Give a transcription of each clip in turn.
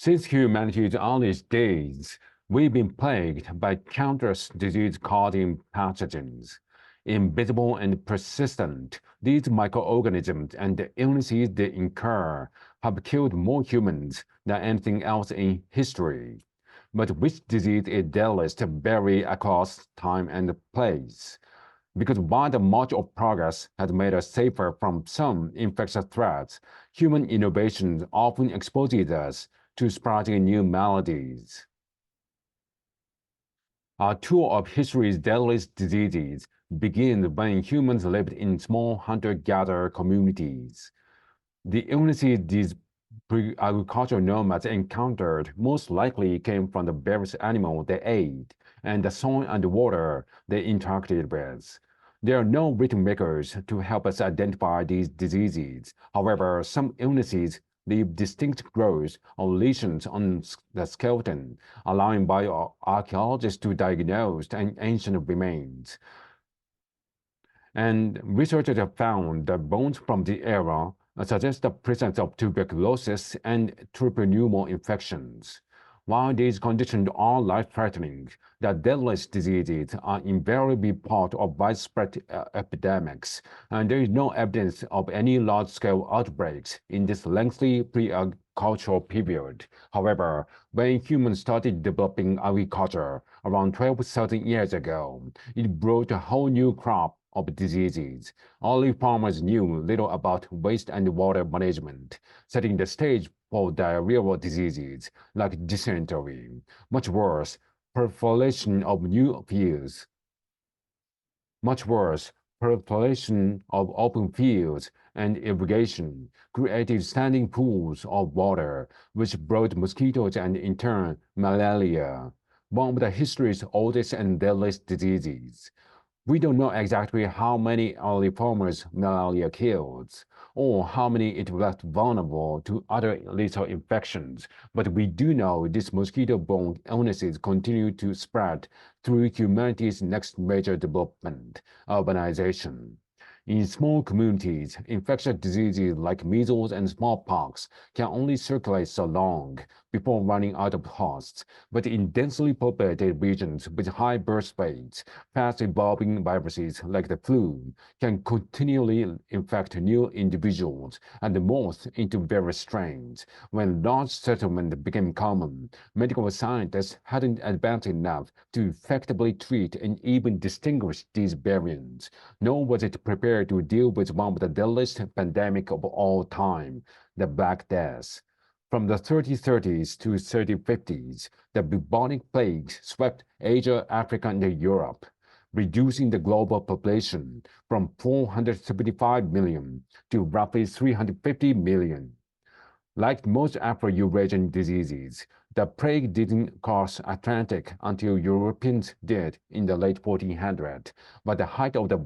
Since humanity's earliest days, we've been plagued by countless disease-causing pathogens. Invisible and persistent, these microorganisms and the illnesses they incur have killed more humans than anything else in history. But which disease is deadliest vary across time and place. Because while the march of progress has made us safer from some infectious threats, human innovation often exposes us to sprouting new maladies. Our tour of history's deadliest diseases begins when humans lived in small hunter-gatherer communities. The illnesses these pre-agricultural nomads encountered most likely came from the various animals they ate and the soil and water they interacted with. There are no written records to help us identify these diseases. However, some illnesses leave distinct growths or lesions on the skeleton, allowing bioarchaeologists to diagnose ancient remains. And researchers have found that bones from the era suggest the presence of tuberculosis and triple pneumo infections. While these conditions are life-threatening, the deadliest diseases are invariably part of widespread epidemics, and there is no evidence of any large-scale outbreaks in this lengthy pre-agricultural period. However, when humans started developing agriculture around 12,000 years ago, it brought a whole new crop of diseases. Early farmers knew little about waste and water management, setting the stage for diarrheal diseases like dysentery. Much worse, proliferation of new fields. Much worse, proliferation of open fields and irrigation created standing pools of water, which brought mosquitoes and in turn malaria, one of the history's oldest and deadliest diseases. We don't know exactly how many early farmers malaria killed, or how many it left vulnerable to other lethal infections, but we do know these mosquito-borne illnesses continue to spread through humanity's next major development, urbanization. In small communities, infectious diseases like measles and smallpox can only circulate so long before running out of hosts, but in densely populated regions with high birth rates, fast-evolving viruses like the flu can continually infect new individuals and morph into various strains. When large settlements became common, medical scientists hadn't advanced enough to effectively treat and even distinguish these variants, nor was it prepared to deal with one of the deadliest pandemics of all time, the Black Death. From the 3030s to 3050s, the bubonic plague swept Asia, Africa, and Europe, reducing the global population from 475 million to roughly 350 million. Like most Afro-Eurasian diseases, the plague didn't cross Atlantic until Europeans did in the late 1400s, but the height of the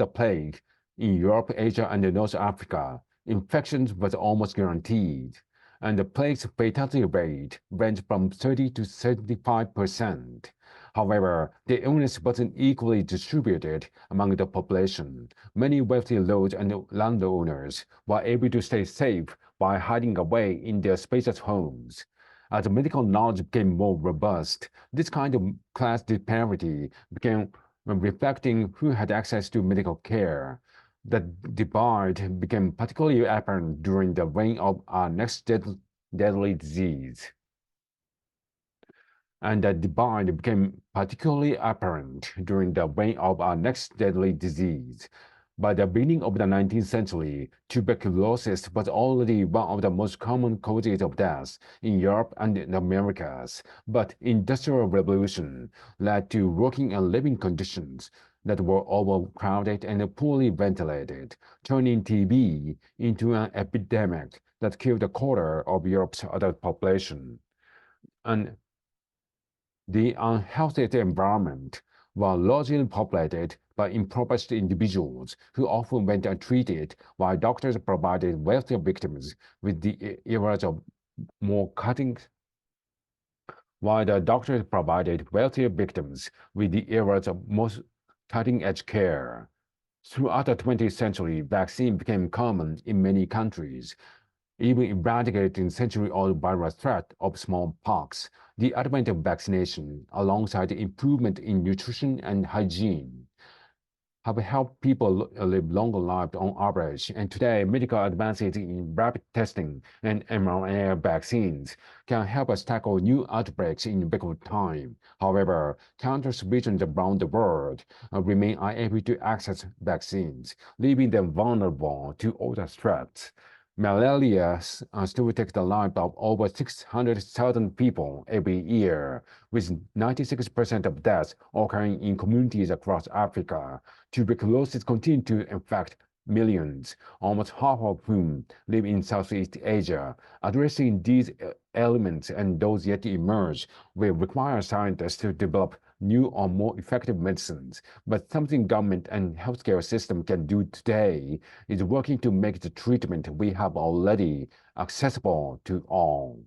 plague in Europe, Asia, and North Africa, infections was almost guaranteed, and the plague's fatality rate ranged from 30 to 75%. However, the illness wasn't equally distributed among the population. Many wealthy lords and landowners were able to stay safe by hiding away in their spacious homes. As medical knowledge became more robust, this kind of class disparity began reflecting who had access to medical care. The divide became particularly apparent during the reign of our next deadly disease. And the divide became particularly apparent during the reign of our next deadly disease. By the beginning of the 19th century, tuberculosis was already one of the most common causes of death in Europe and the Americas, but Industrial Revolution led to working and living conditions that were overcrowded and poorly ventilated, turning TB into an epidemic that killed a quarter of Europe's adult population. And the unhealthy environment was largely populated by impoverished individuals who often went untreated, while doctors provided wealthier victims with the eras of more cutting while the doctors provided wealthier victims with the eras of most cutting-edge care. Throughout the 20th century, vaccine became common in many countries, even eradicating century-old virus threat of smallpox. The advent of vaccination, alongside the improvement in nutrition and hygiene, have helped people live longer lives on average. And today, medical advances in rapid testing and mRNA vaccines can help us tackle new outbreaks in record time. However, countless regions around the world remain unable to access vaccines, leaving them vulnerable to other threats. Malaria still takes the life of over 600,000 people every year, with 96% of deaths occurring in communities across Africa. Tuberculosis continues to infect millions, almost half of whom live in Southeast Asia. Addressing these elements and those yet to emerge will require scientists to develop new or more effective medicines. But something government and healthcare system can do today is working to make the treatment we have already accessible to all.